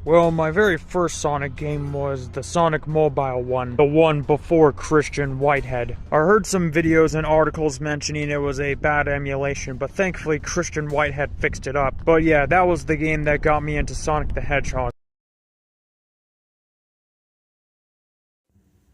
Well, my very first Sonic game was the Sonic Mobile one, the one before Christian Whitehead. I heard some videos and articles mentioning it was a bad emulation, but thankfully Christian Whitehead fixed it up. But yeah, that was the game that got me into Sonic the Hedgehog.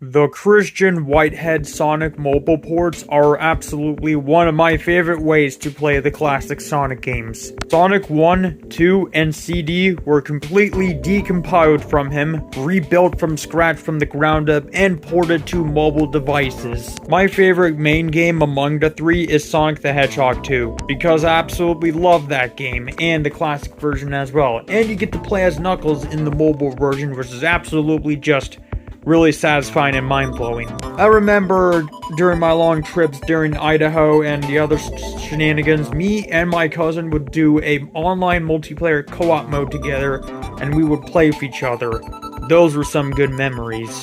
The Christian Whitehead Sonic mobile ports are absolutely one of my favorite ways to play the classic Sonic games. Sonic 1, 2, and CD were completely decompiled from him, rebuilt from scratch from the ground up, and ported to mobile devices. My favorite main game among the three is Sonic the Hedgehog 2, because I absolutely love that game, and the classic version as well. And you get to play as Knuckles in the mobile version, which is absolutely just really satisfying and mind-blowing. I remember during my long trips during Idaho and the other shenanigans, me and my cousin would do a online multiplayer co-op mode together, and we would play with each other. Those were some good memories.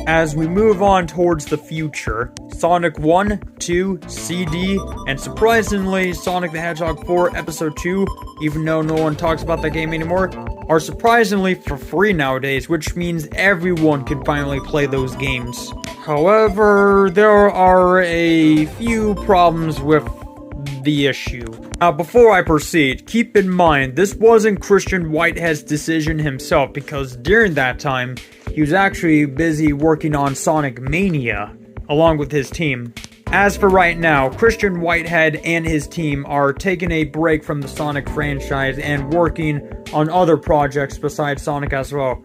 As we move on towards the future, Sonic 1, 2, CD, and surprisingly Sonic the Hedgehog 4 Episode 2, even though no one talks about that game anymore, are surprisingly for free nowadays, which means everyone can finally play those games. However, there are a few problems with the issue. Now, before I proceed, keep in mind, this wasn't Christian Whitehead's decision himself, because during that time, he was actually busy working on Sonic Mania, along with his team. As for right now, Christian Whitehead and his team are taking a break from the Sonic franchise and working on other projects besides Sonic as well,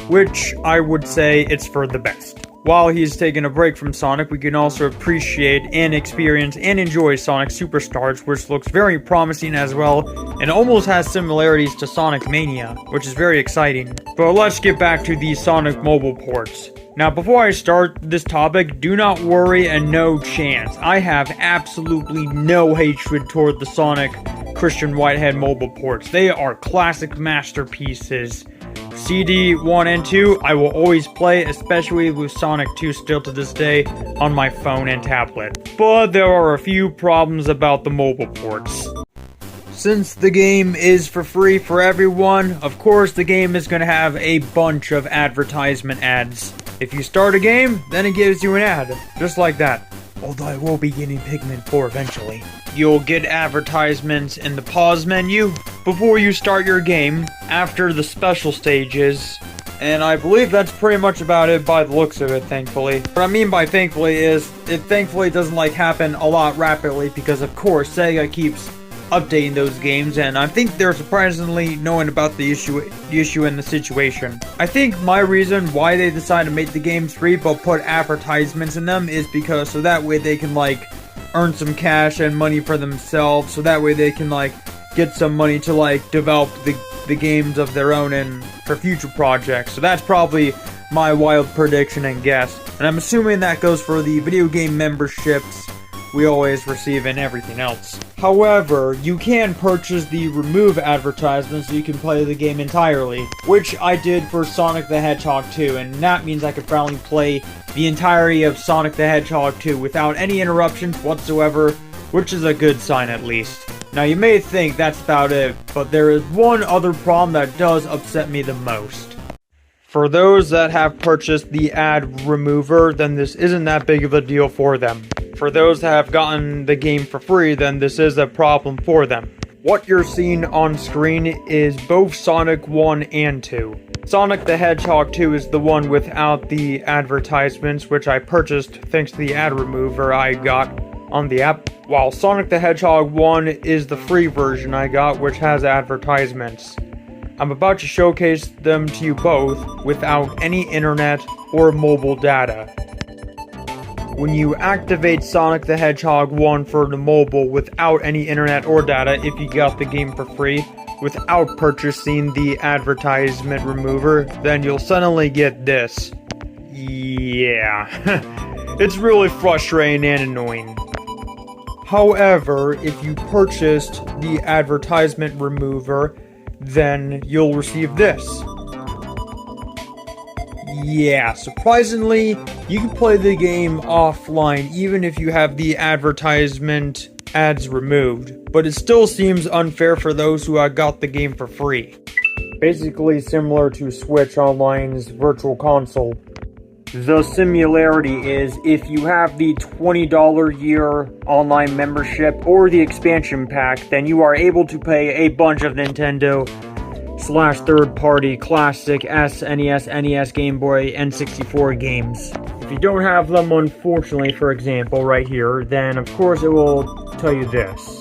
which I would say it's for the best. While he's taking a break from Sonic, we can also appreciate and experience and enjoy Sonic Superstars, which looks very promising as well, and almost has similarities to Sonic Mania, which is very exciting. But let's get back to these Sonic mobile ports. Now, before I start this topic, do not worry and no chance. I have absolutely no hatred toward the Sonic Christian Whitehead mobile ports. They are classic masterpieces. CD 1 and 2, I will always play, especially with Sonic 2 still to this day, on my phone and tablet. But there are a few problems about the mobile ports. Since the game is for free for everyone, of course the game is going to have a bunch of advertisement ads. If you start a game, then it gives you an ad, just like that. Although I will be getting Pikmin 4 eventually. You'll get advertisements in the pause menu before you start your game, after the special stages, and I believe that's pretty much about it by the looks of it, thankfully. What I mean by thankfully is, it thankfully doesn't happen a lot rapidly, because of course Sega keeps updating those games, and I think they're surprisingly knowing about the issue and the situation. I think my reason why they decided to make the games free but put advertisements in them is because so that way they can earn some cash and money for themselves, so that way they can get some money to develop the games of their own and for future projects. So that's probably my wild prediction and guess, and I'm assuming that goes for the video game memberships we always receive and everything else. However, you can purchase the remove advertisements so you can play the game entirely, which I did for Sonic the Hedgehog 2, and that means I could finally play the entirety of Sonic the Hedgehog 2 without any interruptions whatsoever, which is a good sign at least. Now you may think that's about it, but there is one other problem that does upset me the most. For those that have purchased the ad remover, then this isn't that big of a deal for them. For those that have gotten the game for free, then this is a problem for them. What you're seeing on screen is both Sonic 1 and 2. Sonic the Hedgehog 2 is the one without the advertisements, which I purchased thanks to the ad remover I got on the app, while Sonic the Hedgehog 1 is the free version I got, which has advertisements. I'm about to showcase them to you both without any internet or mobile data. When you activate Sonic the Hedgehog 1 for the mobile without any internet or data, if you got the game for free, without purchasing the advertisement remover, then you'll suddenly get this. Yeah, it's really frustrating and annoying. However, if you purchased the advertisement remover, then you'll receive this. Yeah, surprisingly, you can play the game offline even if you have the advertisement ads removed, but it still seems unfair for those who got the game for free. basically similar to Switch Online's Virtual Console. The similarity is if you have the $20 year online membership or the expansion pack, then you are able to play a bunch of Nintendo / third-party classic SNES, NES, Game Boy, N64 games. If you don't have them, unfortunately, for example, right here, then of course it will tell you this.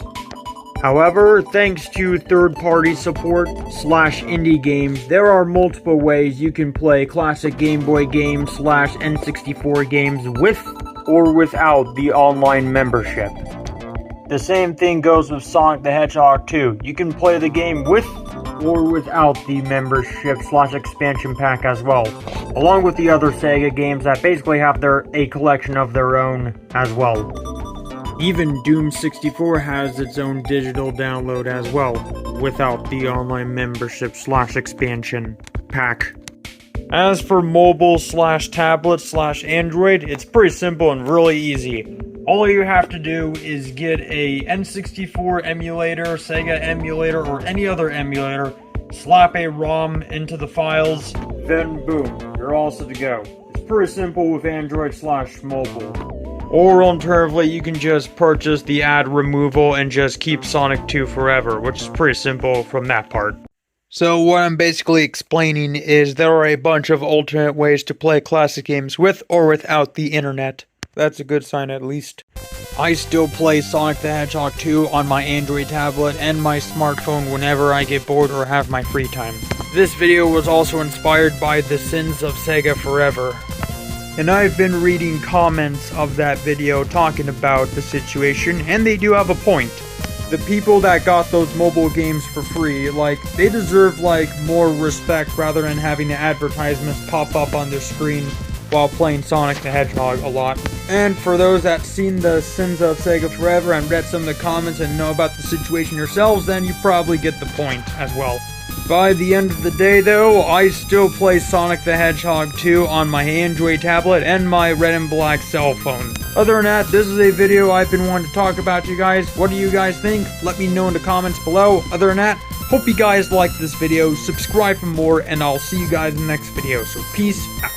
However, thanks to third-party support / indie games, there are multiple ways you can play classic Game Boy games / N64 games with or without the online membership. The same thing goes with Sonic the Hedgehog 2. You can play the game with or without the membership / expansion pack as well, along with the other Sega games that basically have a collection of their own as well. Even Doom 64 has its own digital download as well, without the online membership / expansion pack. As for mobile / tablet / Android, it's pretty simple and really easy. All you have to do is get a N64 emulator, Sega emulator, or any other emulator, slap a ROM into the files, then boom, you're all set to go. It's pretty simple with Android / mobile. Or alternatively, you can just purchase the ad removal and just keep Sonic 2 forever, which is pretty simple from that part. So what I'm basically explaining is there are a bunch of alternate ways to play classic games with or without the internet. That's a good sign at least. I still play Sonic the Hedgehog 2 on my Android tablet and my smartphone whenever I get bored or have my free time. This video was also inspired by The Sins of Sega Forever. And I've been reading comments of that video talking about the situation, and they do have a point. The people that got those mobile games for free, they deserve, more respect rather than having the advertisements pop up on their screen while playing Sonic the Hedgehog a lot. And for those that seen The Sins of Sega Forever and read some of the comments and know about the situation yourselves, then you probably get the point as well. By the end of the day, though, I still play Sonic the Hedgehog 2 on my Android tablet and my red and black cell phone. Other than that, this is a video I've been wanting to talk about, you guys. What do you guys think? Let me know in the comments below. Other than that, hope you guys liked this video, subscribe for more, and I'll see you guys in the next video. So peace out.